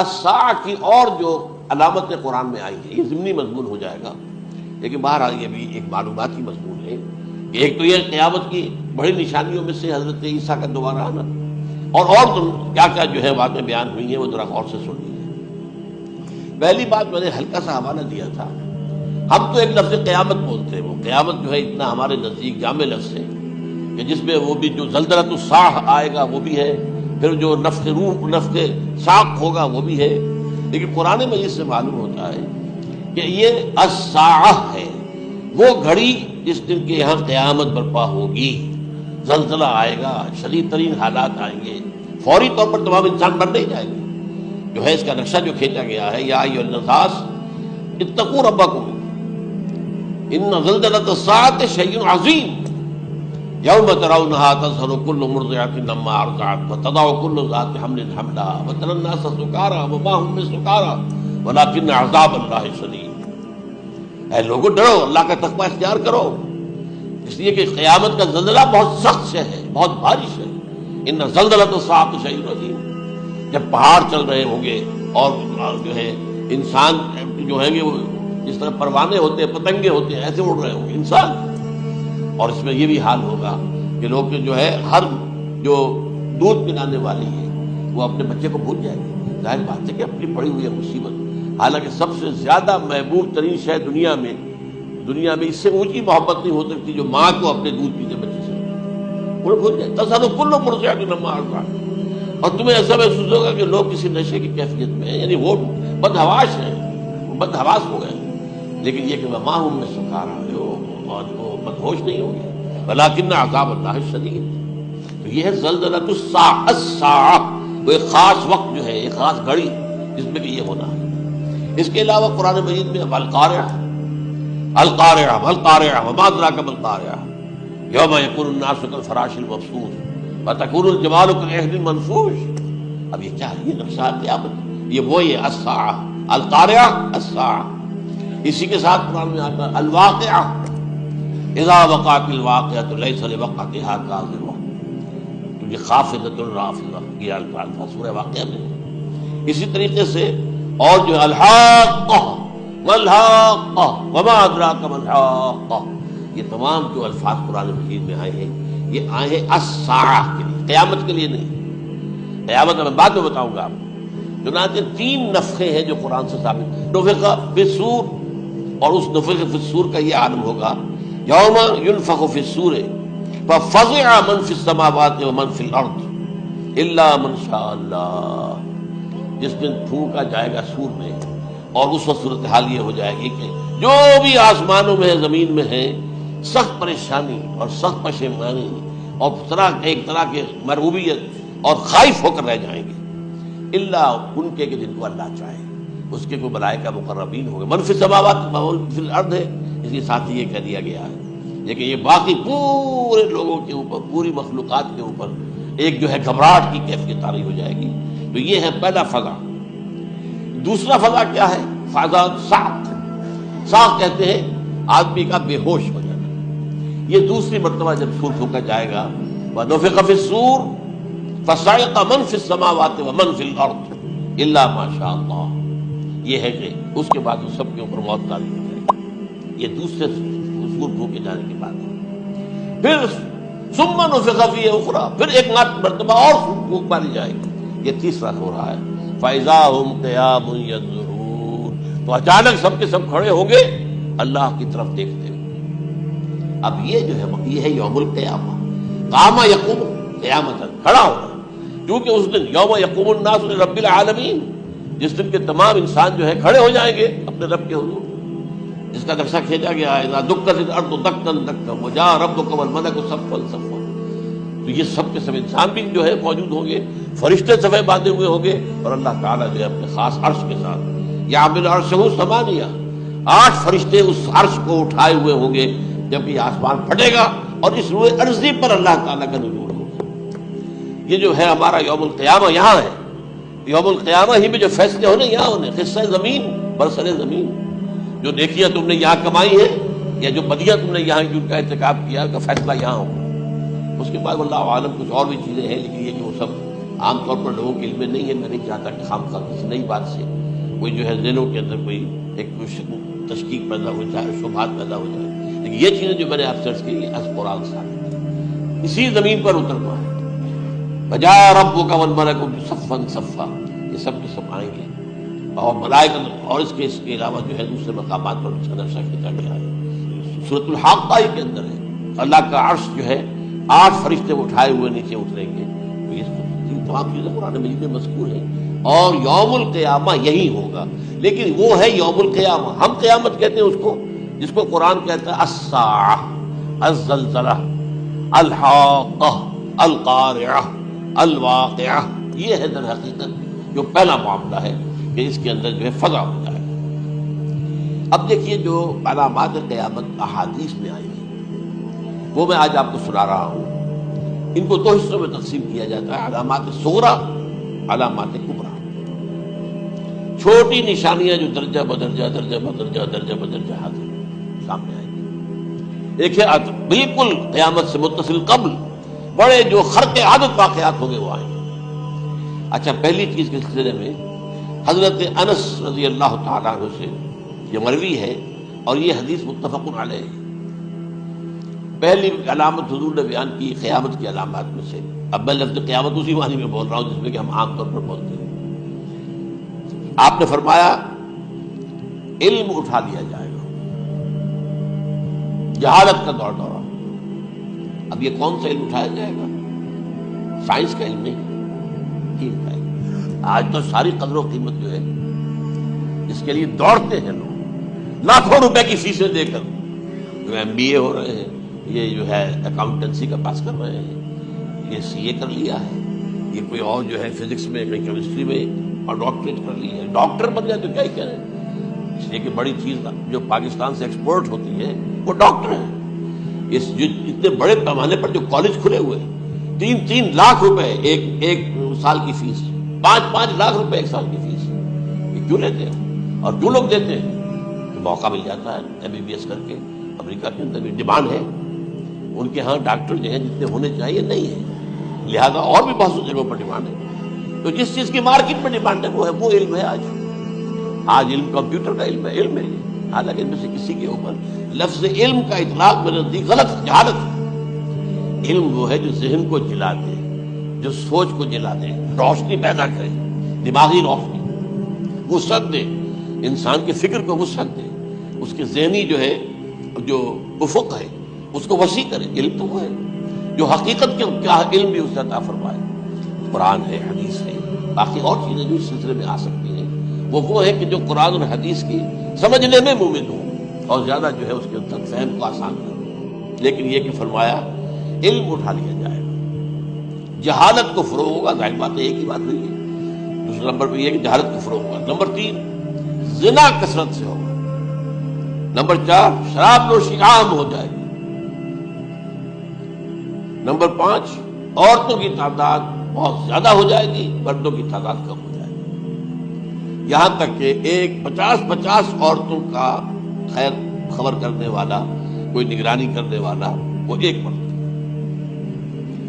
الساعہ کی اور جو علامتیں قرآن میں آئی ہیں، یہ ضمنی مضمون ہو جائے گا، لیکن بہرحال یہ بھی ایک معلوماتی مضمون ہے کہ ایک تو یہ قیامت کی بڑی نشانیوں میں سے حضرت عیسیٰ کا دوبارہ آنا، اور تو کیا کیا جو ہے باتیں بیان ہوئی ہیں وہ ذرا غور سے سن لیجیے۔ پہلی بات میں نے ہلکا سا حوالہ دیا تھا، ہم تو ایک لفظ قیامت بولتے ہیں، وہ قیامت جو ہے اتنا ہمارے نزدیک جامع لفظ ہے کہ جس میں وہ بھی جو زلزلۃ الساعہ آئے گا وہ بھی ہے، پھر جو نفخ روح نفخ ساق ہوگا وہ بھی ہے، لیکن قرآن مجید سے معلوم ہوتا ہے کہ یہ الساعہ ہے، وہ گھڑی جس دن کے یہاں قیامت برپا ہوگی، زلزلہ آئے گا، شدید ترین حالات آئیں گے، فوری طور پر تمام انسان مر نہیں جائیں گے۔ جو ہے اس کا نقشہ جو کھینچا گیا ہے، یا ایھا الناس اتقوا ربکم ان زلزلۃ الساعۃ شیء عظیم یوم ترونها تذہل کل مرضعۃ عما ارضعت وتضع کل ذات حمل حملها وتری الناس سکارى وما هم بسکارى ولکن عذاب اللہ شدید۔ اے لوگوں ڈرو، اللہ کا تقوی اختیار کرو، اس لیے کہ قیامت کا زلزلہ بہت سخت سے ہے، بہت بھاری ہے۔ ان زلزلۃ الساعۃ شیء عظیم، جب پہاڑ چل رہے ہوں گے اور جو ہے انسان جو ہیں گے وہ جس طرح پروانے ہوتے ہیں، پتنگے ہوتے ہیں، ایسے اڑ رہے ہوں گے انسان، اور اس میں یہ بھی حال ہوگا کہ لوگ جو ہے ہر جو دودھ پلانے والی ہے وہ اپنے بچے کو بھول جائے گی۔ ظاہر بات ہے کہ اپنی پڑی ہوئی ہے مصیبت، حالانکہ سب سے زیادہ محبوب ترین شے دنیا میں اس سے اونچی محبت نہیں ہو سکتی جو ماں کو اپنے دودھ پیتے بچے سے وہ بھول جائے۔ تذہل کل مرضعۃ عما ارضعت، اور تمہیں ایسا محسوس ہوگا کہ لوگ کسی نشے کی کیفیت میں ہیں، یعنی وہ بدحواس ہیں، وہ بدحواس ہو گئے، لیکن یہ کہ وما هم بسکارى، اور وہ مدہوش نہیں ہوں گے، ولکن عذاب اللہ شدید۔ تو یہ ہے زلزلۃ الساعہ، وہ ایک خاص وقت جو ہے، ایک خاص گھڑی جس میں کہ یہ ہونا ہے۔ اس کے علاوہ قرآن مجید میں القارعہ القارعہ القارعہ وما ادراک ما القارعہ یوم یکون الناس کالفراش المبثوث وتکون الجبال کالعہن المنفوش۔ اب یہ کیا ہے؟ یہ نقشہ قیامت، یہ وہی ہے الساعہ، القارعہ الساعہ۔ اسی کے ساتھ قرآن میں آتا ہے الواقعہ، اذا وقعت الواقعۃ لیس لوقعتها کاذبہ، تو یہ خافضۃ رافضہ، یہ الفاظ سورہ واقعہ میں۔ اسی طریقے سے اور جو الحاقہ والحاقہ وما ادراک ما الحاقہ، یہ تمام جو الفاظ قرآن مجید میں آئے ہیں یہ آئے ہیں الساعہ کے لیے، قیامت کے لیے نہیں۔ قیامت میں بعد میں بتاؤں گا آپ کو۔ چنانچہ تین نفخے ہیں جو قرآن سے ثابت ہیں۔ نفخ فی الصور، اور اس نفخ فی الصور کا یہ عالم ہوگا یوم ینفخ فی الصور ففزع من فی السماوات ومن فی الارض الا من شاء اللہ، جس دن پھونکا جائے گا سور میں، اور اس وقت صورتحال یہ ہو جائے گی کہ جو بھی آسمانوں میں ہے، زمین میں ہے، سخت پریشانی اور سخت پشیمانی اور ایک طرح کی مرعوبیت اور خائف ہو کر رہ جائیں گے، الا ان کے کہ جن کو اللہ چاہے، اس کے کوئی ملائکہ مقربین ہوں گے۔ من فی السماوات ومن فی الارض ہے، اس کے ساتھ یہ کہہ دیا گیا ہے، لیکن یہ باقی پورے لوگوں کے اوپر، پوری مخلوقات کے اوپر ایک جو ہے گھبراہٹ کی کیفیت طاری ہو جائے گی۔ تو یہ ہے پہلا فضا۔ دوسرا فضا کیا ہے؟ فضا صعق، صعق کہتے ہیں آدمی کا بے ہوش ہو جانا۔ یہ دوسری مرتبہ جب سور پھونکا جائے گا، وَنُفِخَ فِي الصُّورِ فَصَعِقَ مَن فِي السَّمَاوَاتِ وَمَن فِي الْأَرْضِ إِلَّا مَا شَاءَ اللَّهُ۔ یہ ہے کہ اس کے بعد وہ سب کے اوپر موت طاری ہو جائے گی۔ یہ دوسرے سور پھونکے جانے کے بعد ہے۔ پھر ثُمَّ نُفِخَ فِيهِ أُخْرَىٰ، پھر ایک مرتبہ اور پھونک ماری جائے گی۔ یہ تیسرا ہو رہا ہے۔ فَإِذَا هُمْ قِيَامٌ يَنظُرُونَ، تو اچانک سب کے سب کھڑے ہوں گے اللہ کی طرف دیکھتے ہوئے۔ اب یہ جو ہے یہ ہے یوم القیامہ، قام یقوم قیامت، کھڑا ہونا، کیونکہ اس دن یوم یقوم الناس لرب العالمین، جس دن کے تمام انسان جو ہے کھڑے ہو جائیں گے اپنے رب کے حضور، جس کا نقشہ کھینچا گیا ہے اذا دکت الارض دکا دکا وجاء ربک والملک صفا صفا۔ تو یہ سب کے سب انسان بھی جو ہے موجود ہوں گے، فرشتے صفے باندھے ہوئے ہوں گے، اور اللہ تعالیٰ جو ہے اپنے خاص عرش کے ساتھ یحمل عرشہ ثمانیہ، 8 فرشتے اس عرش کو اٹھائے ہوئے ہوں گے جب یہ آسمان پھٹے گا اور اس روئے ارضی پر اللہ تعالیٰ کا نزول ہوگا۔ یہ جو ہے ہمارا یوم القیامہ یہاں ہے۔ یوم القیامہ ہی میں جو فیصلے ہونے یہاں ہونے، قصہ زمین برسر زمین، جو نیکیاں تم نے یہاں کمائی ہے یا جو بدیاں تم نے یہاں جن کا ارتکاب کیا کا فیصلہ یہاں ہوگا۔ اس کے بعد واللہ عالم کچھ اور بھی چیزیں ہیں، لیکن یہ کہ وہ سب عام طور پر لوگوں کے علم میں نہیں ہے. میں نہیں چاہتا کہ خام خواہ کسی نئی بات سے کوئی جو ہے ذہنوں کے اندر کوئی ایک تشکیک پیدا ہو جائے، شبہات پیدا ہو جائے. لیکن یہ چیزیں جو میں نے آپ سرچ کی یہ از قرآن ثابت ہے، اسی زمین پر اترنا ہے. بجائے ربک والملک صفا صفا، یہ سب کے سب آئیں گے اور ملائکہ، اور اس کے علاوہ جو ہے دوسرے مقامات پر اس کا نقشہ کھینچا گیا ہے. سورۃ الحاقہ کے اندر ہے اللہ کا عرش جو ہے 8 فرشتے اٹھائے ہوئے نیچے اتریں گے. تو یہ تمام چیزیں قرآن مجید میں مذکور ہیں. اور یوم القیامہ یہی ہوگا، لیکن وہ ہے یوم القیامہ. ہم قیامت کہتے ہیں اس کو جس کو قرآن کہتا ہے الساعہ، الزلزلہ، الحاقہ، القارعہ، الواقعہ. یہ ہے در حقیقت جو پہلا معاملہ ہے کہ اس کے اندر جو ہے فضا ہو جائے. اب دیکھیے جو علامات قیامت احادیث میں آئی ہیں وہ میں آج آپ کو سنا رہا ہوں. ان کو 2 حصوں میں تقسیم کیا جاتا ہے، علامات صغریٰ، علامات کبریٰ. چھوٹی نشانیاں جو درجہ بدرجہ درجہ بدرجہ درجہ بدرجہ حاضر سامنے آئیں گی. ایک ہے بالکل قیامت سے متصل قبل بڑے جو خرق عادت واقعات ہوں گے وہ آئیں گے. اچھا، پہلی چیز کے سلسلے میں حضرت انس رضی اللہ تعالیٰ عنہ سے یہ مروی ہے اور یہ حدیث متفق علیہ ہے. پہلی علامت حضور نے بیان کی قیامت کی علامات میں سے. اب میں لفظ قیامت اسی معنی میں بول رہا ہوں جس میں کہ ہم عام طور پر بولتے ہیں. آپ نے فرمایا علم اٹھا لیا جائے گا، جہالت کا دور دورہ. اب یہ کون سا علم اٹھایا جائے گا؟ سائنس کا علم نہیں، دین کا علم. آج تو ساری قدر و قیمت جو ہے اس کے لیے دوڑتے ہیں لوگ، لاکھوں روپے کی فیسیں دے کر جو MBA ہو رہے ہیں، یہ جو ہے اکاؤنٹنسی کا پاس کر رہے ہیں، یہ CA کر لیا ہے، یہ کوئی اور جو ہے فزکس میں، کوئی کیمسٹری میں اور ڈاکٹریٹ کر لی ہے. ڈاکٹر بن جائے تو کیا ہی کریں. اس لیے کہ بڑی چیز جو پاکستان سے ایکسپورٹ ہوتی ہے وہ ڈاکٹر ہیں. اس جو اتنے بڑے پیمانے پر جو کالج کھلے ہوئے 3 لاکھ روپے ایک سال کی فیس، 5 لاکھ روپے ایک سال کی فیس. یہ کیوں لیتے ہیں؟ اور کیوں لوگ دیتے ہیں؟ کہ موقع مل جاتا ہے MBBS کر کے. امریکہ کے اندر بھی ڈیمانڈ ہے، ان کے ہاں ڈاکٹر جو ہیں جتنے ہونے چاہیے نہیں ہے، لہذا اور بھی بہت سی جگہوں پر ڈیمانڈ ہے. تو جس چیز کی مارکیٹ میں ڈیمانڈ ہے وہ علم ہے. آج علم کمپیوٹر کا علم ہے، علم ہے. حالانکہ ان میں سے کسی کے اوپر لفظ علم کا اطلاق میرے نزدیک غلط جہالت ہے. علم وہ ہے جو ذہن کو جلا دے، جو سوچ کو جلا دے، روشنی پیدا کرے، دماغی روشنی، وسعت دے، انسان کے فکر کو وسعت دے، اس کے ذہنی جو ہے جو افق ہے اس کو وسیع کرے. علم تو وہ ہے جو حقیقت کے کیا علم بھی اس سے عطا فرمائے. قرآن ہے، حدیث ہے، باقی اور چیزیں جو اس سلسلے میں آ سکتی ہیں وہ ہے کہ جو قرآن اور حدیث کی سمجھنے میں مومن ہوں اور زیادہ جو ہے اس کے اندر فہم کو آسان کریں. لیکن یہ کہ فرمایا علم اٹھا لیا جائے گا، جہالت کو فروغ ہوگا. ظاہر بات ہے ایک ہی بات نہیں ہے. دوسرے نمبر پہ یہ کہ جہالت کو فروغ ہوگا. نمبر 3 زنا کثرت سے ہوگا. نمبر 4 شراب نوشی عام ہو جائے گی. نمبر 5 عورتوں کی تعداد بہت زیادہ ہو جائے گی، مردوں کی تعداد کم ہو جائے گی. یہاں تک کہ 50 عورتوں کا خیر خبر کرنے والا، کوئی نگرانی کرنے والا، وہ ایک مرد.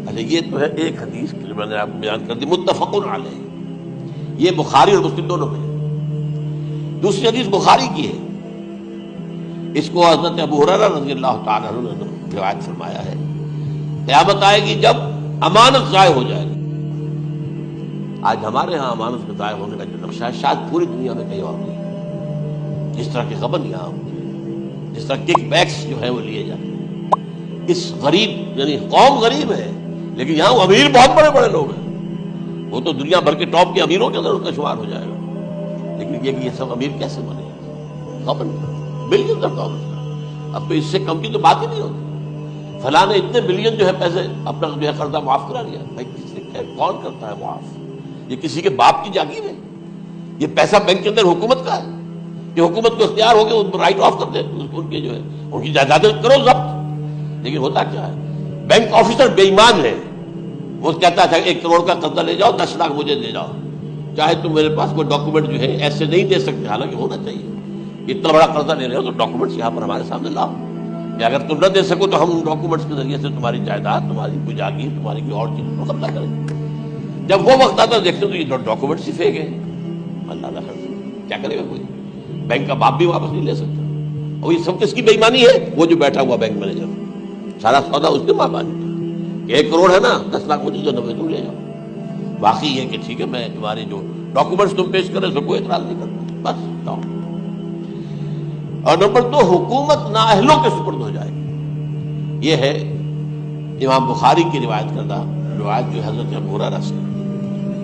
اچھا، یہ تو ہے ایک حدیث جو میں نے آپ کو بیان کر دی متفق علیہ. یہ بخاری اور مسلم دونوں میں ہے. دوسری حدیث بخاری کی ہے، اس کو حضرت ابو ہریرہ رضی اللہ تعالیٰ عنہ نے روایت فرمایا ہے. قیامت آئے گی جب امانت ضائع ہو جائے گی. آج ہمارے ہاں امانت کے ضائع ہونے کا جو نقشہ ہے شاید پوری دنیا میں کہیں اور نہیں. جس طرح کے غبن یہاں ہوتے ہیں، جس طرح کک بیکس جو ہے وہ لیے جاتے ہیں. اس غریب یعنی قوم غریب ہے لیکن یہاں وہ امیر بہت بڑے بڑے لوگ ہیں. وہ تو دنیا بھر کے ٹاپ کے امیروں کے اندر ان کا شمار ہو جائے گا. لیکن یہ کہ یہ سب امیر کیسے بنے؟ غبن بلین ڈالر. اب تو اس سے کم کی تو بات ہی نہیں ہوتی. فلاں نے اتنے بلین جو ہے پیسے اپنا جو ہے قرضہ معاف کرا لیا. بھائی کون کرتا ہے معاف؟ یہ کسی کے باپ کی جاگیر ہے. یہ پیسہ بینک کے اندر حکومت کا ہے کہ حکومت کو اختیار ہو گیا ان کو رائٹ آف کر دے، ان کے جو ہے ان کی جائیدادیں کرو ضبط. لیکن ہوتا کیا ہے، بینک آفیسر بے ایمان ہے. وہ کہتا ہے 1 کروڑ کا قرضہ لے جاؤ، 10 لاکھ مجھے دے جاؤ، چاہے تم میرے پاس کوئی ڈاکومنٹ جو ہے ایسے نہیں دے سکتے. حالانکہ ہونا چاہیے. اتنا بڑا قرضہ لے رہے ہو تو ڈاکومنٹس یہاں پر ہمارے سامنے لاؤ کہ اگر تم نہ دے سکو تو ہم ڈاکومنٹس کے ذریعے سے تمہاری جائیداد، تمہاری کوئی جاگیر، تمہاری کوئی اور چیز کو قبضہ کریں. جب وہ وقت آتا دیکھتے تو یہ ڈاکومنٹس ہی فیک ہیں. اللہ اللہ کیا کرے گا کوئی؟ بینک کا باپ بھی واپس نہیں لے سکتا. اور یہ سب کس کی بے ایمانی ہے؟ وہ جو بیٹھا ہوا بینک مینیجر, سارا سودا اس کے ماں باپ کا. 1 کروڑ ہے نا, 10 لاکھ مجھے 90 تم لے جاؤ. باقی یہ کہ ٹھیک ہے میں تمہارے جو ڈاکومنٹس تم پیش کرے سب کوئی اعتراض نہیں کرتا, بس جاؤ. اور نمبر 2, حکومت نااہلوں کے سپرد ہو جائے گی. یہ ہے امام بخاری کی روایت کردہ روایت جو حضرت ابو ہریرہ سے.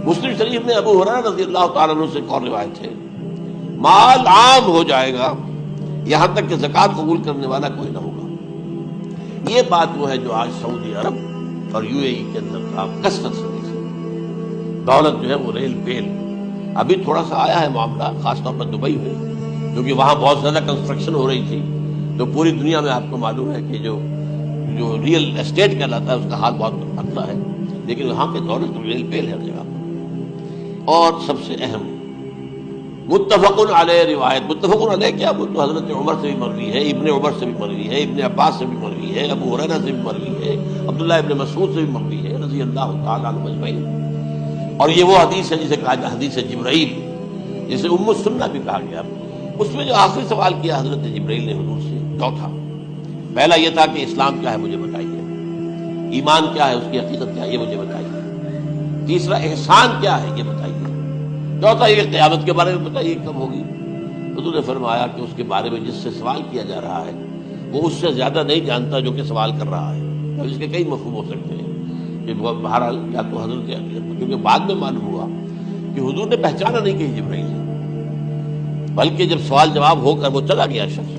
مسلم شریف میں ابو ہریرہ رضی اللہ تعالیٰ عنہ سے ایک اور روایت ہے, مال عام ہو جائے گا یہاں تک کہ زکوٰۃ قبول کرنے والا کوئی نہ ہوگا. یہ بات وہ ہے جو آج سعودی عرب اور UAE کے اندر آپ کثرت سے دیکھیں. دولت جو ہے وہ ریل پیل. ابھی تھوڑا سا آیا ہے معاملہ خاص طور پر دبئی میں, کیونکہ وہاں بہت زیادہ کنسٹرکشن ہو رہی تھی. تو پوری دنیا میں آپ کو معلوم ہے کہ جو ریئل اسٹیٹ کہلاتا ہے اس کا حال بہت پتلا ہے, لیکن وہاں پہ دولت ریل پیل ہے ہر جگہ. اور سب سے اہم متفق علیہ روایت. متفق علیہ کیا, وہ تو حضرت عمر سے بھی مروی ہے, ابن عمر سے بھی مروی ہے, ابن عباس سے بھی مروی ہے, ابو ہریرہ سے بھی مروی ہے, عبداللہ ابن مسعود سے بھی مروی ہے رضی اللہ تعالیٰ عنہ اجمعین. اور یہ وہ حدیث ہے جسے کہا جاتا حدیث جبرائیل, جسے ام السنہ بھی کہا گیا. اس میں جو آخری سوال کیا حضرت جبرائیل نے حضور سے, چوتھا, پہلا یہ تھا کہ اسلام کیا ہے مجھے بتائیے, ایمان کیا ہے اس کی حقیقت کیا ہے یہ مجھے بتائیے, تیسرا احسان کیا ہے یہ بتائیے, چوتھا یہ قیامت کے بارے میں بتائیے کب ہوگی. حضور نے فرمایا کہ اس کے بارے میں جس سے سوال کیا جا رہا ہے وہ اس سے زیادہ نہیں جانتا جو کہ سوال کر رہا ہے. تو اس کے کئی مفہوم ہو سکتے ہیں کہ بہرحال یا تو حضرت, کیونکہ بعد میں معلوم ہوا کہ حضور نے پہچانا نہیں کہ جبرائیل ہے, بلکہ جب سوال جواب ہو کر وہ چلا گیا شخص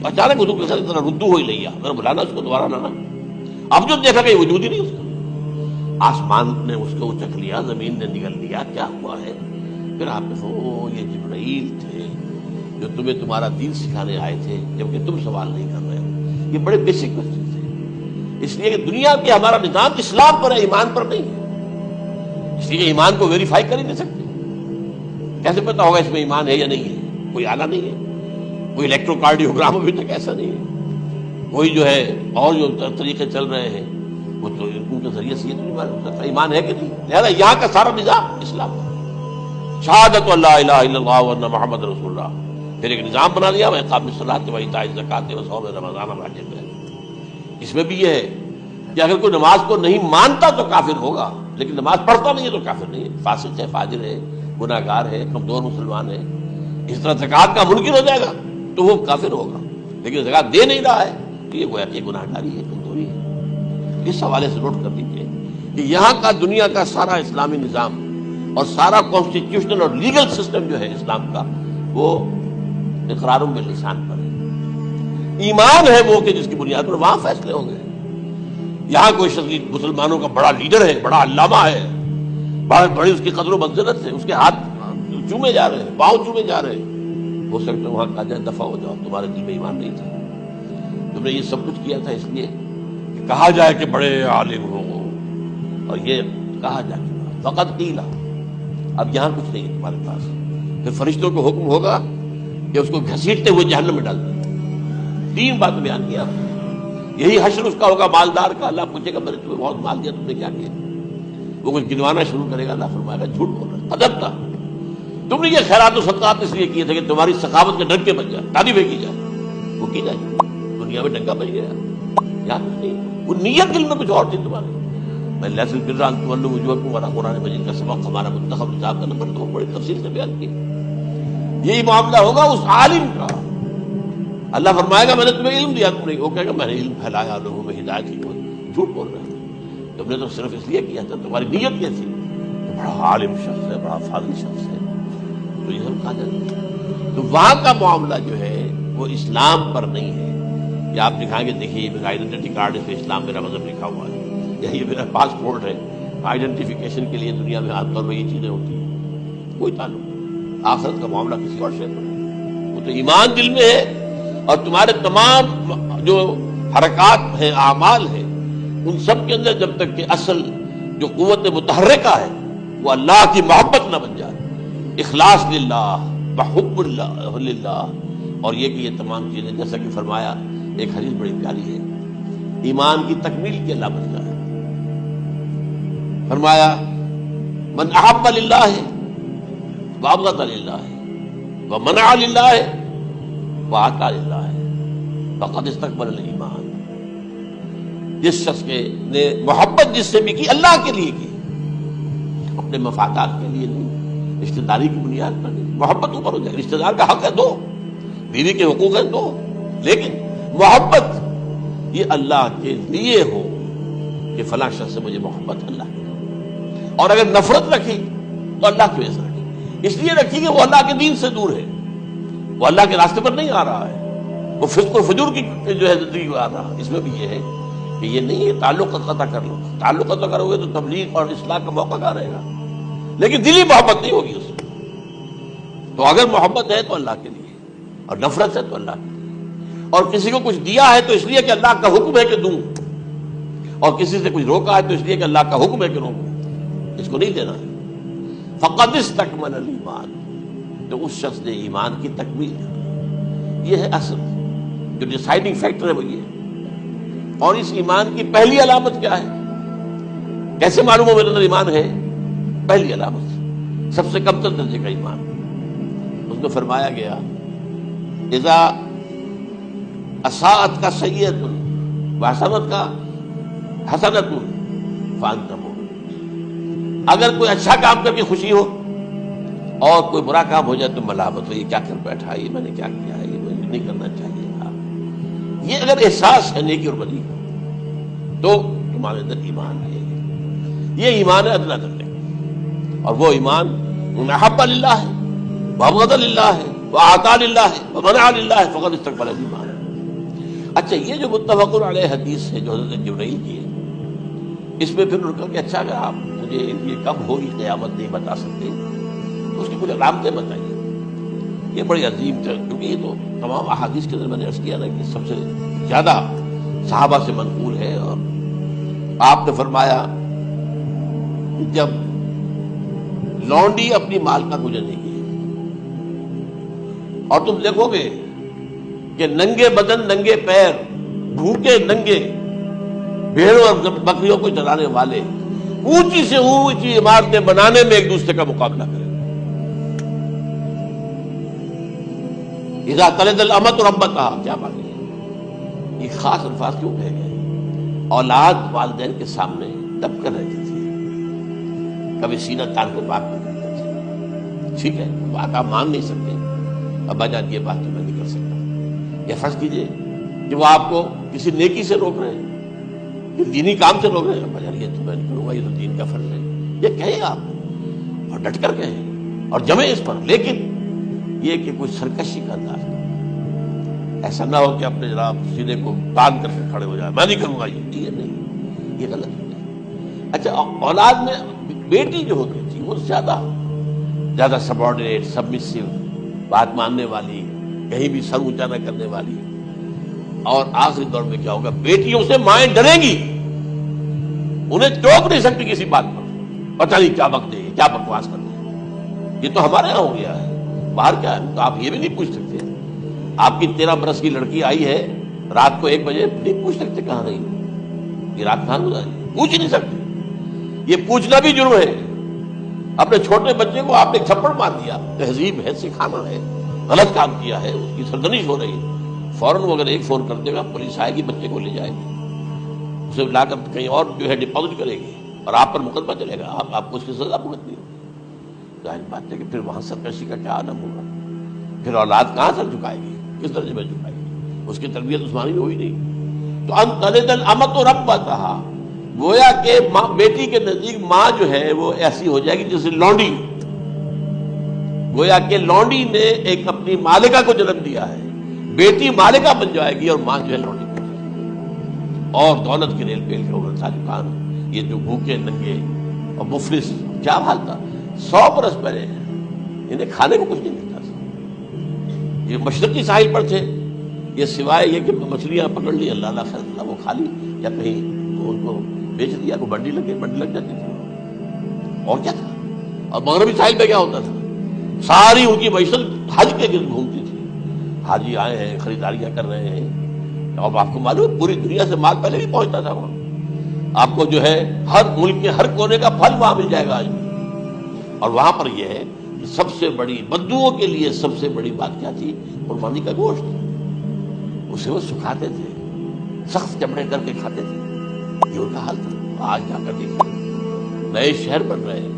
تو اچانک حضور کے ساتھ اتنا ردو ہو ہی لیا, ذرا بلانا اس کو دوبارہ نہ. اب جو دیکھا کہ وجود ہی نہیں اس کا. آسمان نے اس کو چکھ لیا, زمین نے نگل لیا, کیا ہوا ہے. پھر آپ نے یہ جبرائیل تھے جو تمہیں تمہارا دین سکھانے آئے تھے جبکہ تم سوال نہیں کر رہے ہو. یہ بڑے بیسک کوسچن تھے, اس لیے کہ دنیا کے ہمارا نظام اسلام پر ہے, ایمان پر نہیں ہے. اس لیے کہ ایمان کو ویریفائی کر ہی نہیں سکتے. کیسے پتا ہوگا اس میں ایمان ہے یا نہیں ہے؟ کوئی آلہ نہیں ہے, کوئی الیکٹروکارڈیوگرام ابھی تک ایسا نہیں ہے, کوئی جو ہے اور جو طریقے چل رہے ہیں وہ تو ان کے ذریعے سے یہ تو نہیں معلوم سکتا ایمان ہے کہ نہیں. لہٰذا یہاں کا سارا نظام اسلام ہے, شہادت اللہ الہ الا اللہ وان محمد رسول اللہ. پھر ایک نظام بنا دیا, وہ اقام الصلاۃ و ایتاء الزکوٰۃ و صوم رمضان و حج البیت. اس میں بھی یہ ہے کہ اگر کوئی نماز کو نہیں مانتا تو کافر ہوگا, لیکن نماز پڑھتا نہیں ہے تو کافر نہیں ہے, فاسق ہے, فاجر ہے, گناہ گار ہے, کمزور مسلمان ہے. اس طرح زکوٰۃ کا منکر ہو جائے گا تو وہ کافر ہوگا, لیکن زکوٰۃ دے نہیں رہا ہے تو یہ گویا کہ گناہ گاری ہے, کمزوری ہے. اس حوالے سے نوٹ کر لیجیے کہ یہاں کا دنیا کا سارا اسلامی نظام اور سارا کانسٹیٹیوشنل اور لیگل سسٹم جو ہے اسلام کا وہ اقرار باللسان پر ہے. ایمان ہے وہ کہ جس کی بنیاد پر وہاں فیصلے ہوں گے. یہاں کوئی شخص مسلمانوں کا بڑا لیڈر ہے, بڑا علامہ ہے, بڑی اس کی قدر و منزلت ہے, اس کے ہاتھ چومے جا رہے ہیں, پاؤں چومے جا رہے ہیں, ہو سکتا ہے وہاں کہا جائے دفع ہو جاؤ, تمہارے دل میں ایمان نہیں تھا, تم نے یہ سب کچھ کیا تھا اس لیے کہ کہا جائے کہ بڑے عالم ہو, اور یہ کہا جائے فقط قیل. اب یہاں کچھ نہیں ہے تمہارے پاس. پھر فرشتوں کو حکم ہوگا کہ اس کو گھسیٹتے ہوئے جہنم میں ڈال دیں. 3 بات بیان کیا. یہی حشر اس کا ہوگا مالدار کا. اللہ پوچھے گا میں نے تمہیں بہت مال دیا, تم نے کیا کیا؟ وہ کچھ گنوانا شروع کرے گا, اللہ فرمائے گا جھوٹ بول رہا, ادب تھا, تم نے یہ خیرات و صدقات اس لیے کیے تھے کہ تمہاری سخاوت کے ڈنکے بج جائے, تعریفیں کی جائے, وہ کی جائے. دنیا میں ڈنکا بج گیا, یاد نہیں, وہ نیت دل میں کچھ اور تھی تمہاری. میں لیس البر ان تولوا وجوہکم والا قرآن مجید کا سبق ہمارا منتخب نصاب کا نمبر 2 بڑی تفصیل سے بیان کیا. یہی معاملہ ہوگا اس عالم کا. اللہ فرمائے گا میں نے تمہیں علم دیا, تم نہیں, وہ کہے گا میں نے علم پھیلایا لوگوں میں ہدایت کی. جھوٹ بول رہے ہیں, تم نے تو صرف اس لیے کیا تھا, تمہاری نیت کیا تھی؟ بڑا عالم شخص ہے, بڑا فاضل شخص ہے, تو یہ سب کہا جاتا ہے. تو وہاں کا معاملہ جو ہے وہ اسلام پر نہیں ہے. یہ آپ دکھائیں گے, دیکھیے میرا آئیڈینٹی کارڈ, اس پہ اسلام میرا مذہب لکھا ہوا ہے, یہ میرا پاسپورٹ ہے. آئیڈینٹیفیکیشن کے لیے دنیا میں عام طور پر یہ چیزیں ہوتی ہیں. کوئی تعلق نہیں, آخرت کا معاملہ کسی اور شے پر ہے. وہ تو ایمان دل میں ہے, اور تمہارے تمام جو حرکات ہیں, اعمال ہیں, ان سب کے اندر جب تک کہ اصل جو قوت متحرکہ ہے وہ اللہ کی محبت نہ بن جائے, اخلاص للہ, بحب اللہ للہ, اور یہ کہ یہ تمام چیزیں جیسا کہ فرمایا, ایک حدیث بڑی پیاری ہے, ایمان کی تکمیل کی علامت کا ہے. فرمایا من احب للہ وابغض للہ ومنع للہ واعطى للہ فقد استکمل الایمان. جس شخص نے محبت جس سے بھی کی اللہ کے لیے کی، اپنے مفادات کے لیے نہیں، رشتہ داری کی بنیاد پر نہیں. محبت اوپر ہو جائے، رشتہ دار کا حق ہے دو، بیوی کے حقوق ہیں دو، لیکن محبت یہ اللہ کے لیے ہو کہ فلاں شخص سے مجھے محبت اللہ کی. اور اگر نفرت رکھی تو اللہ کی وجہ سے رکھی، اس لیے رکھی کہ وہ اللہ کے دین سے دور ہے، وہ اللہ کے راستے پر نہیں آ رہا ہے، وہ فسق و فجور کی جو ہے زندگی کو آ رہا ہے. اس میں بھی یہ ہے کہ یہ نہیں ہے تعلق قطع کر لو، تعلق قطع کرو گے تو تبلیغ اور اصلاح کا موقع کہاں رہے گا، لیکن دلی محبت نہیں ہوگی اس میں. تو اگر محبت ہے تو اللہ کے لیے، اور نفرت ہے تو اللہ کے لیے. اور کسی کو کچھ دیا ہے تو اس لیے کہ اللہ کا حکم ہے کہ دوں، اور کسی سے کچھ روکا ہے تو اس لیے کہ اللہ کا حکم ہے کہ روکوں، اس کو نہیں دینا ہے. فقد استکمل الایمان، تو اس شخص نے ایمان کی تکمیل کی. یہ ہے اصل جو ڈیسائیڈنگ فیکٹر ہے، وہ یہ ہے. اور اس ایمان کی پہلی علامت کیا ہے؟ کیسے معلوم ہو میرے اندر ایمان ہے؟ پہلی علامت سب سے کم تر درجے کا ایمان، اس میں فرمایا گیا اذا اساءت کا سیئۃ وحسنت کا حسنۃ فانت مؤمن. اگر کوئی اچھا کام کر کے خوشی ہو اور کوئی برا کام ہو جائے تو ملامت ہو، یہ کیا کر بیٹھا، یہ میں نے کیا کیا ہے، یہ مجھے نہیں کرنا چاہیے تھا. یہ اگر احساس ہے نیکی اور بدی تو تمہارے اندر ایمان ہے. یہ ایمان ہے ادنیٰ درجے کا، اور وہ ایمان محب للہ ہے، وابغض للہ ہے، واعطى للہ ہے، ومنع للہ ہے، فقد استکمل الایمان. اچھا، یہ جو متفق علیہ حدیث ہے جو حضرت جبرائیل کی ہے، اس میں پھر ان کا کہ اچھا اگر آپ مجھے یہ کب ہوگی قیامت نہیں بتا سکتے تو اس کی کچھ علامتیں بتائیے. یہ بڑی عظیم تھا، کیونکہ یہ تو تمام احادیث کے اندر میں نے عرض کیا نا کہ سب سے زیادہ صحابہ سے منقول ہے. اور آپ نے فرمایا کہ جب لونڈی اپنی مالکہ کو جنے گی اور تم دیکھو گے کہ ننگے بدن ننگے پیر بھوکے ننگے بھیڑوں اور بکریوں کو چلانے والے اونچی سے اونچی عمارتیں بنانے میں ایک دوسرے کا مقابلہ کریں. اذا تلد الامۃ ربتھا، کیا بات ہے؟ یہ خاص الفاظ کیوں کہے گئے؟ اولاد والدین کے سامنے دب کر رہتی تھی، کبھی سینہ تان کے بات نہیں کرتے تھے. ٹھیک ہے، بات آپ مان نہیں سکتے، ابا جان یہ بات تو میں نہیں کر سکتا. یا فرض کیجئے کہ وہ آپ کو کسی نیکی سے روک رہے ہیں، کسی دینی کام سے روک رہے ہیں، ابا جان یہ تو میں نہیں کروں گا، یہ تو دین کا فرض ہے. یہ کہیں آپ اور ڈٹ کر کہیں اور جمیں اس پر، لیکن یہ کہ کوئی سرکشی کا انداز نہیں. ایسا نہ ہو کہ اپنے جناب سینے کو تان کر کے کھڑے ہو جائے، میں نہیں کروں گا، یہ نہیں، یہ غلط ہے. اچھا، اولاد میں بیٹی جو ہوتی تھی وہ زیادہ سبارڈینیٹ، سبمسیو، بات ماننے والی، کہیں بھی سر اونچا نہ کرنے والی. اور آخری دور میں کیا ہوگا؟ بیٹیوں سے مائیں ڈریں گی، انہیں ٹوک نہیں سکتی کسی بات پر، پتہ نہیں کیا وقت دے، کیا بکواس کر دے. یہ تو ہمارے یہاں ہو گیا ہے، باہر کیا ہے تو آپ یہ بھی نہیں پوچھ سکتے. آپ کی 13 برس کی لڑکی آئی ہے رات کو 1 بجے، نہیں پوچھ سکتے کہاں رہی، یہ رات کہاں گزاری، پوچھ ہی نہیں سکتے. یہ پوچھنا بھی جرم ہے. اپنے چھوٹے بچے کو آپ نے تھپڑ مار دیا، تہذیب ہے، سکھانا ہے، غلط کام کیا ہے، اس کی سرزنش ہو رہی ہے، فوراً وہ اگر ایک فون کر دے گا پولیس آئے گی، بچے کو لے جائے گی، اسے لا کر کہیں اور جو ہے ڈپازٹ کرے گی اور آپ پر مقدمہ چلے گا، آپ کو اس کی سزا بھگتنی ہوگی. ظاہر بات ہے کہ پھر وہاں سرکشی کا کیا عالم ہوگا. پھر اولاد کہاں سر جھکائے گی، کس درجے میں جھکائے گی؟ اس کی تربیت عثمانی ہوئی نہیں. تو ان تلد الامۃ ربتھا، گویا کہ بیٹی کے نزدیک ماں جو ہے وہ ایسی ہو جائے گی جیسے لونڈی. گویا کہ لونڈی نے ایک اپنی مالکہ کو جنم دیا ہے، بیٹی مالکہ بن جائے گی اور ماں جو ہے لونڈی بن جائے گی. اور دولت کے ریل پیل کے اوپر تاجکان، یہ جو بھوکے ننگے اور مفلس، کیا حال تھا 100 برس پہلے، انہیں کھانے کو کچھ نہیں ملتا تھا. یہ مشرقی ساحل پر تھے، یہ سوائے یہ کہ مچھلیاں پکڑ لی، اللہ اللہ خیر اللہ وہ کھا لی، یا کہیں تو ان کو بیچ دیا، کو بنڈی لگ جاتی تھی. اور کیا تھا؟ اور مغربی ساحل پہ کیا ہوتا تھا؟ ساری ان کی معیشت حج کے گرد گھومتی تھی. حاجی آئے ہیں، خریداریاں کر رہے ہیں، اور آپ کو معلوم پوری دنیا سے مال پہلے بھی پہنچتا تھا وہاں. آپ کو جو ہے ہر ملک کے ہر کونے کا پھل وہاں مل جائے گا آج بھی. اور وہاں پر یہ ہے کہ سب سے بڑی بدوؤں کے لیے سب سے بڑی بات کیا تھی؟ قربانی کا گوشت. اسے وہ سکھاتے تھے, سخت چمڑے کر کے کھاتے تھے. یہ ان کا حال تھا. آج جا کر دیکھیں نئے شہر بن رہے ہیں,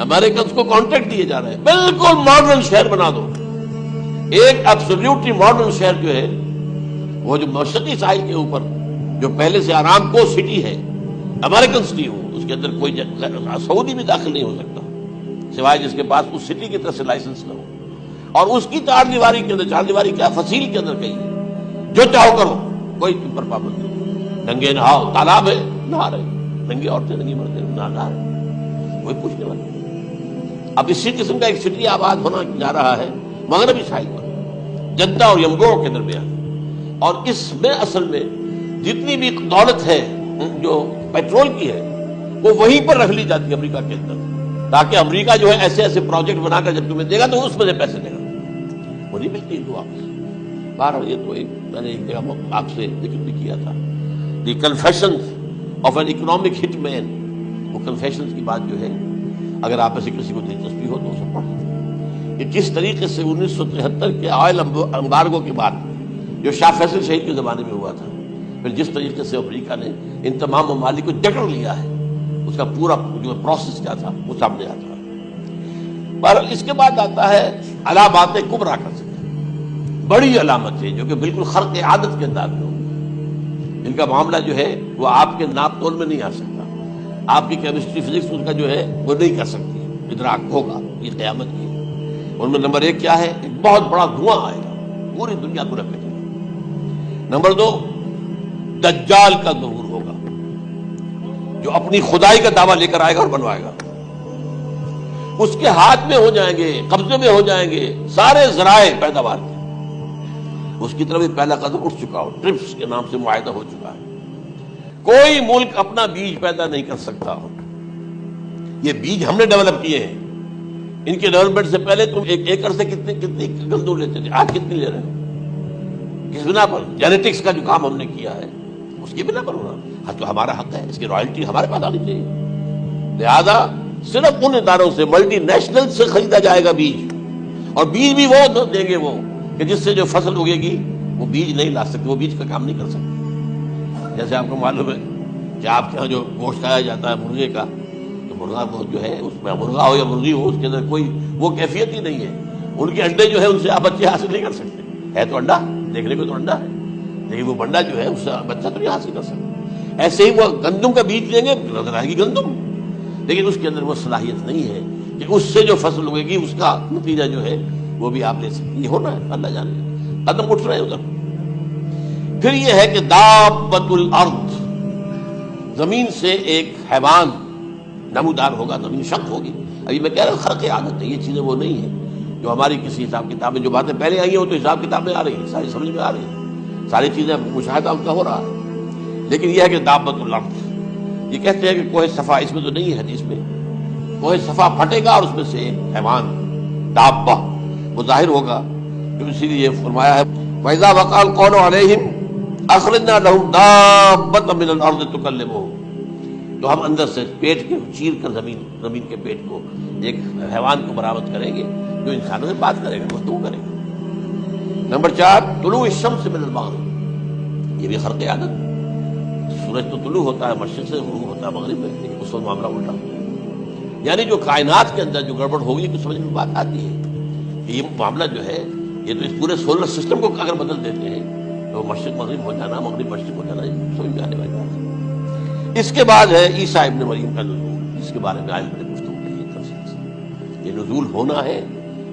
امریکنز کو کانٹریکٹ دیے جا رہے ہیں, بالکل ماڈرن شہر بنا دو. ایک ایبسولوٹلی ماڈرن شہر جو ہے وہ جو مشرقی ساحل کے اوپر جو پہلے سے آرام کو سٹی ہے, امریکن سٹی ہو, اس کے اندر کوئی سعودی بھی داخل نہیں ہو سکتا سوائے جس کے پاس اس سٹی کی طرف سے لائسنس نہ ہو. اور اس کی چار دیواری کے اندر, چار دیواری کیا فصیل کے اندر کہیں جو چاہو کرو, کوئی تم پر پابند نہیں. ننگے نہاؤ, تالاب ہے نہا رہے, ننگی عورتیں ننگی مردیں نہا رہے, کوئی پوچھنے والا نہیں. اب اسی قسم کا ایک سٹی آباد ہونا جا رہا ہے مغربی ساحل پر, جدہ اور یمگو کے درمیان. اور اس میں اصل میں جتنی بھی دولت ہے جو پیٹرول کی ہے وہ وہیں پر رکھ لی جاتی ہے امریکہ کے اندر, تاکہ امریکہ جو ہے ایسے ایسے پروجیکٹ بنا کر جب تمہیں دے گا تو اس میں سے پیسے دے گا, وہ نہیں ملتی تو واپس. بہرحال یہ تو میں نے ایک جگہ آپ سے ذکر بھی کیا تھا, دی کنفیشنز آف این اکنامک ہٹ مین. وہ کنفیشنز کی بات جو ہے اگر آپ میں سے کسی کو دلچسپی ہو تو اسے پڑھیں کہ کس طریقے سے 1973 کے آئل امبارگو کے بعد جو شاہ فیصل شہید کے زمانے میں ہوا تھا, پھر جس طریقے سے امریکہ نے ان تمام ممالک کو جکڑ لیا ہے, اس کا پورا جو پروسیس کیا تھا وہ سامنے آتا ہے. بہرحال اس کے بعد آتا ہے علامات کبریٰ کا ذکر, بڑی علامتیں جو کہ بالکل خرق عادت کے انداز میں ہوں. ان کا معاملہ جو ہے وہ آپ کے ناپ تول میں نہیں آ سکتا, آپ کی کیمسٹری فزکس اس کا جو ہے وہ نہیں کر سکتی, ادراک ہوگا یہ قیامت کی. ان میں نمبر 1 کیا ہے؟ ایک بہت بڑا دھواں آئے گا, پوری دنیا کو لپیٹے گا. نمبر 2 دجال کا ظہور ہوگا, جو اپنی خدائی کا دعویٰ لے کر آئے گا اور بنوائے گا. اس کے ہاتھ میں ہو جائیں گے, قبضے میں ہو جائیں گے سارے ذرائع پیداوار کے. اس کی طرف پہلا قدم اٹھ چکا ہو, ٹرپس کے نام سے معاہدہ ہو چکا ہے. کوئی ملک اپنا بیج پیدا نہیں کر سکتا. یہ بیج ہم نے ڈیولپ کیے ہیں. ان کے ڈیولپمنٹ سے پہلے تم ایک ایکڑ سے کتنی گندم لیتے تھے, آج کتنی لے رہے ہیں؟ کس بنا پر؟ جینیٹکس کا جو کام ہم نے کیا ہے اس کی بنا پر ہونا. ہاں تو ہمارا حق ہے, اس کی رائلٹی ہمارے پاس آنی چاہیے. لہذا صرف ان اداروں سے, ملٹی نیشنل سے خریدا جائے گا بیج, اور بیج بھی وہ دیں گے وہ کہ جس سے جو فصل اگے گی وہ بیج نہیں لا سکتے, وہ بیج کا کام نہیں کر سکتے. جیسے آپ کو معلوم ہے کہ آپ کے یہاں جو گوشت کھایا جاتا ہے مرغے کا, تو مرغا جو ہے اس میں مرغا ہو یا مرغی ہو, اس کے اندر کوئی وہ کیفیت ہی نہیں ہے. ان کے انڈے جو ہے ان سے آپ بچے حاصل نہیں کر سکتے. ہے تو انڈا, دیکھنے کو تو انڈا ہے, لیکن وہ بنڈا جو ہے اس سے بچہ تو نہیں حاصل کر سکتا. ایسے ہی وہ گندم کا بیج لیں گے, نظر آئے گی گندم, لیکن اس کے اندر وہ صلاحیت نہیں ہے کہ اس سے جو فصل اگے گی اس کا نتیجہ جو ہے وہ بھی آپ لے سکتے. یہ ہونا ہے, اللہ جانے, قدم اٹھ رہے ہیں ادھر. پھر یہ ہے کہ دابۃ الارض, زمین سے ایک حیوان نمودار ہوگا, زمین شق ہوگی. ابھی میں کہہ رہا ہوں خرق عادت ہے, یہ چیزیں وہ نہیں ہیں جو ہماری کسی حساب کتاب میں جو باتیں پہلے آئی ہیں وہ تو حساب کتاب میں آ رہی ہیں, ساری سمجھ میں آ رہی ہیں, ساری چیزیں مشاہدہ ان کا ہو رہا ہے. لیکن یہ ہے کہ دابۃ الارض, یہ کہتے ہیں کہ کوہ صفا, اس میں تو نہیں ہے حدیث میں, کوہ صفا پھٹے گا اور اس میں سے ایک حیوان دابہ وہ ظاہر ہوگا. تو اسی لیے فرمایا ہے وَإِذَا وَقَعَ الْقَوْلُ عَلَيْهِمْ أَخْرَجْنَا لَهُمْ دَابَّةً مِّنَ الْأَرْضِ تُكَلِّمُهُمْ, تو ہم اندر سے پیٹ کے چیر کر زمین کے پیٹ کو ایک حیوان کو برآمد کریں گے جو انسانوں سے بات کرے گا, گفتگو کرے گا. نمبر 4 طلوع الشمس من المغرب, یہ بھی خرق عادت. سورج تو طلوع ہوتا ہے مشرق سے, غروب ہوتا ہے مغرب میں, لیکن اس وقت معاملہ الٹا ہوتا ہے. یعنی جو کائنات کے اندر جو گڑبڑ ہوگی تو سمجھ میں بات آتی ہے کہ یہ معاملہ جو ہے یہ تو اس پورے سولر سسٹم کو اگر بدل دیتے ہیں تو مشرق مغرب ہو جانا, مغرب مشرق ہو جانا, سمجھ میں آنے والی بات ہے. اس کے بعد ہے عیسیٰ ابن مریم کا نزول, جس کے بارے میں آج میں نے گفتگو کی ہے تفصیل سے. یہ نزول ہونا ہے,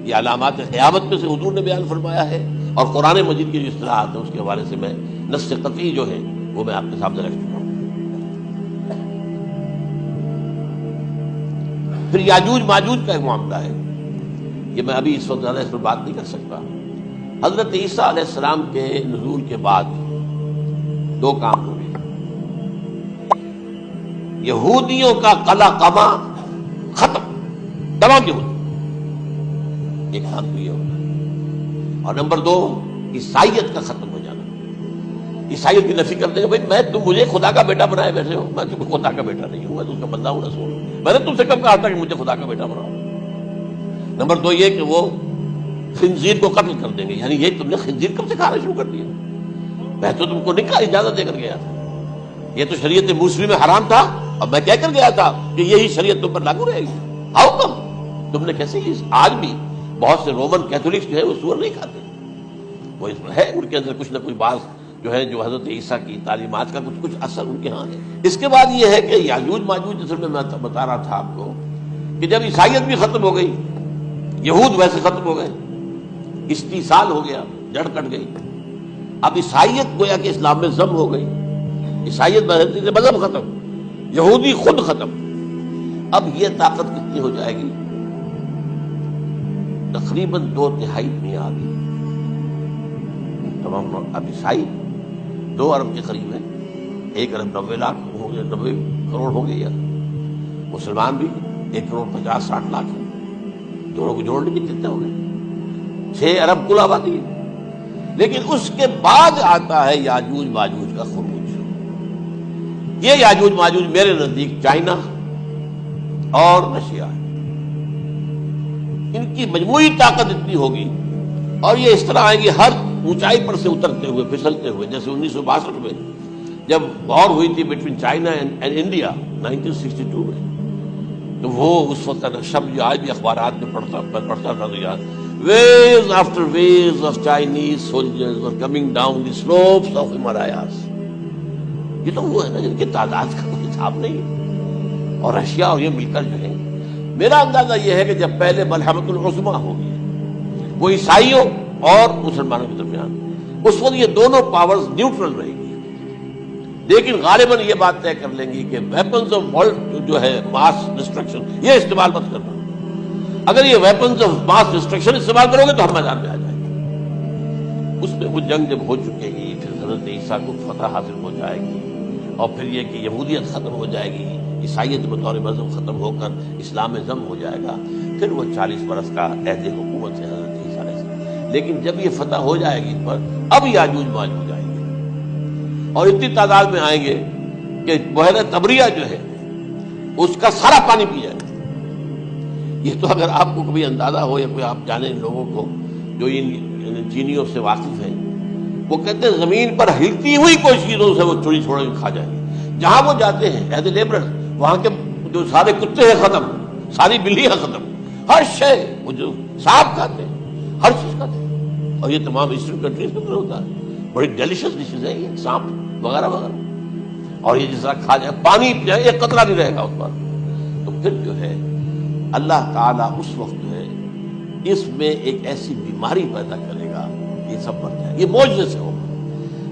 یہ علامات قیامت میں سے حضور نے بیان فرمایا ہے, اور قرآن مجید کی جو اصطلاحات ہیں اس کے حوالے سے میں نص قطعی جو ہے وہ میں آپ کے سامنے رکھ چکا ہوں. پھر یاجوج ماجوج کا ایک معاملہ ہے, یہ میں ابھی اس وقت زیادہ اس پر بات نہیں کر سکتا. حضرت عیسیٰ علیہ السلام کے نزول کے بعد 2 کام ہوئے. یہودیوں کا قلع قمع ختم, تمام یہود, ایک کام تو یہ ہوگا. اور نمبر 2 عیسائیت کا ختم ہو جانا. عیسائیت کی نفی کر دیں گے, بھائی تم مجھے خدا کا بیٹا بنائے بیٹھے ہو, میں تم خدا کا بیٹا نہیں ہوں, میں تم کا بندہ ہوں, رسول ہوں. میں نے تم سے کب کہا تھا کہ مجھے خدا کا بیٹا بناؤ؟ نمبر 2 یہ کہ وہ خنزیر کو قتل کر دیں گے. یعنی یہ تم نے خنزیر کب سے کھانا شروع کر دیا؟ میں تو تم کو نہیں کہا، اجازت دے کر گیا تھا. یہ تو شریعت موسوی میں حرام تھا اور میں کہہ کر گیا تھا کہ یہی شریعت تم پر لاگو رہے گی. ہاؤ کم تم نے کیسے کی؟ آج بھی بہت سے رومن کیتھولکس جو ہے وہ سور نہیں کھاتے. وہ اس میں ہے ان کے اندر کچھ نہ کچھ بات جو ہے جو حضرت عیسیٰ کی تعلیمات کا کچھ اثر ان کے ہاں ہے. اس کے بعد یہ ہے کہ یاجوج ماجوج جیسے میں بتا رہا تھا آپ کو کہ جب عیسائیت بھی ختم ہو گئی، یہود ویسے ختم ہو گئے، استیصال ہو گیا، جڑ کٹ گئی. اب عیسائیت گویا کہ اسلام میں ضم ہو گئی. عیسائیت مذہب ختم، یہودی خود ختم. اب یہ طاقت کتنی ہو جائے گی؟ تقریباً 2/3 میں آ گئی. تمام اب عیسائی 2 ارب کے قریب ہے، 1 ارب 90 لاکھ ہو گئے، 90 کروڑ ہو گئے. یا مسلمان بھی 1 کروڑ 50-60 لاکھ ہے. دونوں کو جوڑنے کے کتنے ہو گئے؟ 6 ارب کل آبادی ہے. لیکن اس کے بعد آتا ہے یاجوج ماجوج کا خروج. یہ یاجوج ماجوج میرے نزدیک چائنا اور رشیا ہے. ان کی مجموعی طاقت اتنی ہوگی اور یہ اس طرح آئیں گے ہر اونچائی پر سے اترتے ہوئے، پھسلتے ہوئے. جیسے 1962 میں جب وار ہوئی تھی بٹوین چائنا اینڈ انڈیا 1962 میں، تو وہ اس وقت کا شب جو آج بھی اخبارات میں پڑھتا تھا تو یاد waves after waves of Chinese soldiers were coming down the slopes of Himalayas. یہ تو وہ ہے نا جن کی تعداد کا کوئی حساب نہیں ہے. اور رشیا اور یہ مل کر جو ہے، میرا اندازہ یہ ہے کہ جب پہلے ملحمۃ العظمیٰ ہوگی وہ عیسائیوں اور مسلمانوں کے درمیان، اس وقت یہ دونوں پاورز نیوٹرل رہے گی. لیکن غالباً یہ بات طے کر لیں گی کہ ویپنز آف ورلڈ جو ہے ماس ڈسٹرکشن یہ استعمال مت کرنا. اگر یہ ویپنز آف ماس ڈسٹرکشن استعمال کرو گے تو ہم میدان میں آ جائیں گے. اس میں وہ جنگ جب ہو چکے گی، پھر حضرت عیسیٰ کو فتح حاصل ہو جائے گی اور پھر یہ کہ یہودیت ختم ہو جائے گی، عیسائیت بطور مذہب ختم ہو کر اسلام میں ضم ہو جائے گا. پھر وہ 40 برس کا عہد حکومت ہے حضرت عیسیٰ علیہ السلام. لیکن جب یہ فتح ہو جائے گی ان پر، اب یاجوج ماجوج آئیں گے اور اتنی تعداد میں آئیں گے کہ بحیرہ طبریہ جو ہے اس کا سارا پانی پی جائے گا. یہ تو اگر آپ کو کبھی اندازہ ہو یا کوئی آپ جانے ان لوگوں کو جو ان چینیوں سے واقف ہیں، وہ کہتے ہیں زمین پر ہلتی ہوئی کوئی چیزوں سے وہ چوری چھوڑ کے کھا جائیں گے. جہاں وہ جاتے ہیں ایز اے لیبرر، وہاں کے جو سارے کتے ہیں ختم، ساری بلیاں ختم، ہر شے وہ جو سانپ کھاتے ہیں، ہر چیز کھاتے ہیں. اور یہ تمام ایسٹرن کنٹریز کے اندر ہوتا ہے. بڑی ڈیلیشس ڈشز ہیں یہ سانپ وغیرہ وغیرہ. اور یہ جس طرح کھا جائے، پانی پی جائے، ایک قطرہ نہیں رہے گا اس پر. تو پھر جو ہے اللہ تعالیٰ اس وقت جو ہے اس میں ایک ایسی بیماری پیدا کرے گا کہ یہ سب مر جائے. یہ معجزے سے ہوگا.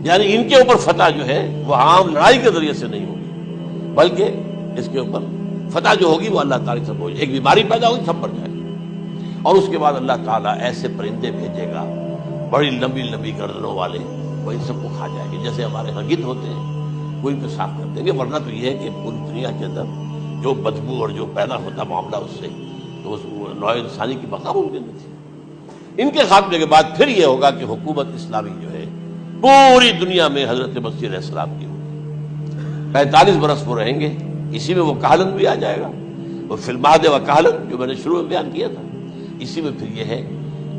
یعنی ان کے اوپر فتح جو ہے وہ عام لڑائی کے ذریعے سے نہیں ہوگی، بلکہ اس کے اوپر فتح جو ہوگی وہ اللہ تعالیٰ سے ہوگی. ایک بیماری پیدا ہوگی، سب مر جائے گا. اور اس کے بعد اللہ تعالیٰ ایسے پرندے بھیجے گا بڑی لمبی لمبی گردنوں والے، وہ ان سب کو کھا جائے گے. جیسے ہمارے ہاں گدھ ہوتے ہیں وہ ان کو صاف کر دیں گے. ورنہ تو یہ ہے کہ پوری دنیا کے اندر جو بدبو اور جو پیدا ہوتا معاملہ اس سے تو اس نوع انسانی کی بقا ممکن نہیں تھی. ان کے خاتمے کے بعد پھر یہ ہوگا کہ حکومت اسلامی جو ہے پوری دنیا میں حضرت مسیح علیہ السلام کی ہوگی. 45 برس وہ رہیں گے. اسی میں وہ کہلن بھی آ جائے گا. وہ فی المہد و کہلن جو میں نے شروع میں بیان کیا تھا، اسی میں پھر یہ ہے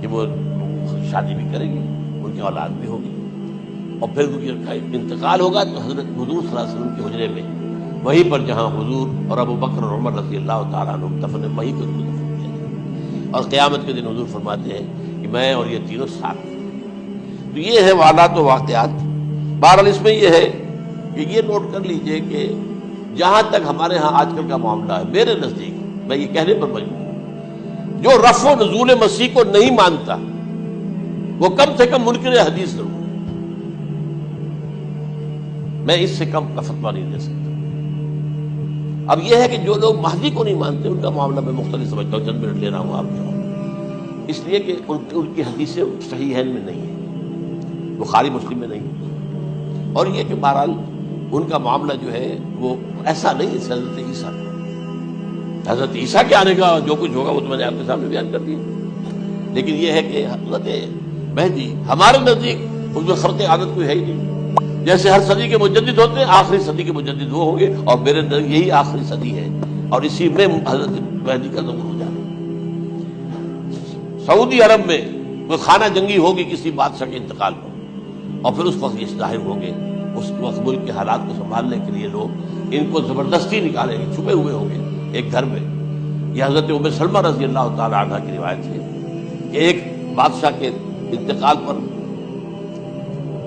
کہ وہ شادی بھی کریں گے، ان کی اولاد بھی ہوگی. اور پھر ان کا انتقال ہوگا تو حضرت حضور صلی اللہ علیہ وسلم کے حجرے میں، وہیں پر جہاں حضور اور ابو بکر اور عمر رضی اللہ تعالیٰ عنہ دفن ہے، وہیں پر دفن کیا جائے. اور قیامت کے دن حضور فرماتے ہیں کہ میں اور یہ تینوں ساتھ ہیں. تو یہ ہے حالات و واقعات. بہرحال اس میں یہ ہے کہ یہ نوٹ کر لیجئے کہ جہاں تک ہمارے ہاں آج کل کا معاملہ ہے، میرے نزدیک میں یہ کہنے پر مجبور ہوں، جو رفع و نزول مسیح کو نہیں مانتا وہ کم سے کم منکر حدیث ضرور. میں اس سے کم کا فتویٰ نہیں دے سکتا. اب یہ ہے کہ جو لوگ مہدی کو نہیں مانتے ان کا معاملہ میں مختلف سمجھتا ہوں. چند منٹ لے رہا ہوں آپ کے، اس لیے کہ ان کی حدیثیں صحیحین میں نہیں ہیں، بخاری مسلم میں نہیں ہیں. اور یہ کہ بہرحال ان کا معاملہ جو ہے وہ ایسا نہیں ہے حضرت عیسیٰ کا. حضرت عیسیٰ کے آنے کا جو کچھ ہوگا وہ تو میں نے آپ کے سامنے بیان کر دیا. لیکن یہ ہے کہ حضرت مہدی ہمارے نزدیک اس میں خرق عادت کوئی ہے ہی نہیں. جیسے ہر صدی کے مجدد ہوتے ہیں، آخری صدی کے مجدد وہ ہوں گے، اور میرے یہی آخری صدی ہے اور اسی میں حضرت مہدی کا ظہور ہو جانا. سعودی عرب میں کوئی خانہ جنگی ہوگی کسی بادشاہ کے انتقال پر، اور پھر اس وقت یہ ظاہر ہوں گے، اس وقت ملک کے حالات کو سنبھالنے کے لیے لوگ ان کو زبردستی نکالیں گے، چھپے ہوئے ہوں گے ایک گھر میں۔ یہ حضرت ام سلمہ رضی اللہ تعالی عنہ کی روایت ہے کہ ایک بادشاہ کے انتقال پر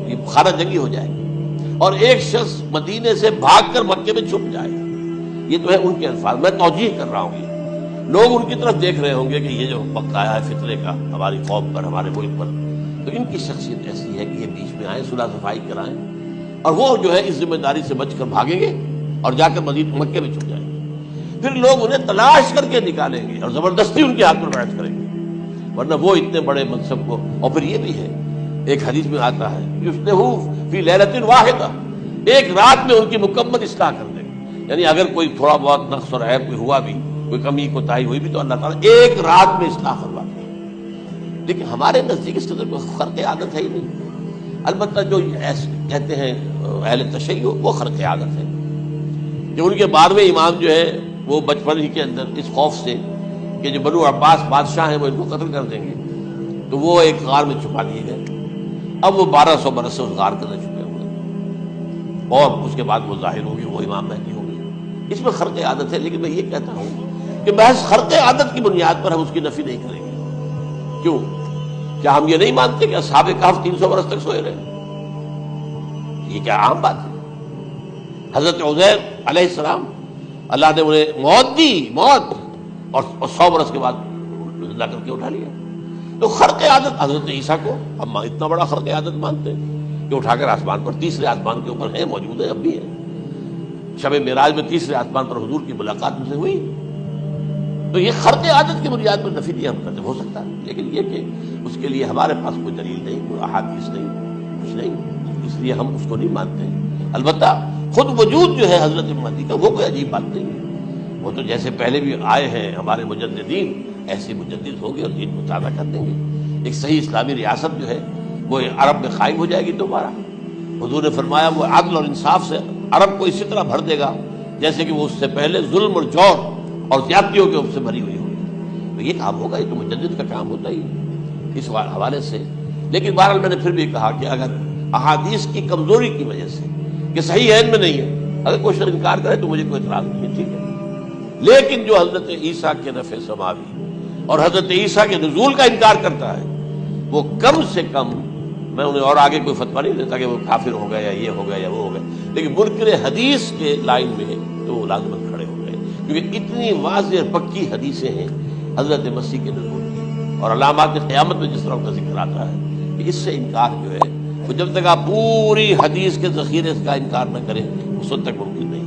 یہ خانہ جنگی ہو جائے گی اور ایک شخص مدینے سے بھاگ کر مکے میں چھپ جائے گا۔ یہ تو ہے ان کے الفاظ، میں توجیہ کر رہا ہوں۔ یہ لوگ ان کی طرف دیکھ رہے ہوں گے کہ یہ جو وقت آیا ہے فتنے کا ہماری قوم پر، ہمارے ملک پر، تو ان کی شخصیت ایسی ہے کہ یہ بیچ میں آئیں، صلح صفائی کرائیں، اور وہ جو ہے اس ذمہ داری سے بچ کر بھاگیں گے اور جا کر مکے میں چھپ جائیں گے۔ پھر لوگ انہیں تلاش کر کے نکالیں گے اور زبردستی ان کے ہاتھ میں بیعت کریں گے، ورنہ وہ اتنے بڑے منصب کو۔ اور پھر یہ بھی ہے، ایک حدیث میں آتا ہے یصلحُ فی لیلۃ واحدہ، ایک رات میں ان کی مکمل اصلاح کر دیں گے۔ یعنی اگر کوئی تھوڑا بہت نقص اور عیب کوئی ہوا بھی، کوئی کمی کوتاہی ہوئی بھی، تو اللہ تعالیٰ ایک رات میں اصلاح کروا دیں گے۔ لیکن ہمارے نزدیک اس قدر کوئی خرق عادت ہے ہی نہیں۔ البتہ جو کہتے ہیں اہل تشیع، وہ خرق عادت ہے کہ ان کے 12ویں امام جو ہے وہ بچپن ہی کے اندر اس خوف سے کہ جو بنو عباس بادشاہ ہیں وہ ان کو قتل کر دیں گے، تو وہ ایک غار میں چھپا دیے گئے۔ اب وہ 1200 برس سے اس غار کے اندر چھپے ہوئے ہیں، اور اس کے بعد وہ ظاہر ہوگی، وہ امام مہدی ہوگی۔ اس میں خرق عادت ہے، لیکن میں یہ کہتا ہوں کہ محض خرق عادت کی بنیاد پر ہم اس کی نفی نہیں کریں گے۔ کیوں؟ کیا ہم یہ نہیں مانتے کہ اصحاب کہف 300 برس تک سوئے رہے؟ یہ کیا عام بات ہے؟ حضرت عزیر علیہ السلام، اللہ نے انہیں موت دی، موت، اور 100 برس کے بعد زندہ کر کے اٹھا لیا۔ تو خرق عادت حضرت عیسیٰ کو ہم اتنا بڑا خرق عادت مانتے ہیں کہ اٹھا کر آسمان پر، تیسرے آسمان کے اوپر ہیں، موجود ہیں، اب بھی ہیں۔ شب معراج میں تیسرے آسمان پر حضور کی ملاقات ان سے ہوئی۔ تو یہ خرق عادت کی بنیاد پر نفی نہیں ہم کرتے، ہو سکتا ہے، لیکن یہ کہ اس کے لیے ہمارے پاس کوئی دلیل نہیں، کوئی احادیث نہیں، کچھ نہیں، اس لیے ہم اس کو نہیں مانتے ہیں۔ البتہ خود وجود جو ہے حضرت مہدی کا، وہ کوئی عجیب بات نہیں ہے۔ وہ تو جیسے پہلے بھی آئے ہیں ہمارے مجددین، ایسے مجدد ہوں گے اور دین کو تازہ کر دیں گے۔ ایک صحیح اسلامی ریاست جو ہے وہ عرب میں قائم ہو جائے گی دوبارہ۔ حضور نے فرمایا وہ عدل اور انصاف سے عرب کو اسی طرح بھر دے گا جیسے کہ وہ اس سے پہلے ظلم اور جور اور زیادتیوں کے سے بھری ہوئی ہوگی۔ تو یہ کام ہوگا، یہ تو مجدد کا کام ہوتا ہی ہے اس حوالے سے۔ لیکن بہرحال میں نے پھر بھی کہا کہ اگر احادیث کی کمزوری کی وجہ سے کہ صحیح عین میں نہیں ہے، اگر کوئی شخص انکار کرے تو مجھے کوئی اعتراض نہیں ہے، ٹھیک ہے۔ لیکن جو حضرت عیسیٰ کے نفع سماوی اور حضرت عیسیٰ کے نزول کا انکار کرتا ہے، وہ کم سے کم، میں انہیں اور آگے کوئی فتویٰ نہیں دیتا کہ وہ کافر ہو گئے یا یہ ہو گئے یا وہ ہو گئے، لیکن منکر حدیث کے لائن میں تو وہ لازماً کھڑے ہو گئے، کیونکہ اتنی واضح اور پکی حدیثیں ہیں حضرت مسیح کے نزول کی، اور علامات قیامت میں جس طرح کا ذکر آتا ہے کہ اس سے انکار جو ہے وہ جب تک آپ پوری حدیث کے ذخیرے کا انکار نہ کریں اس وقت تک ممکن نہیں۔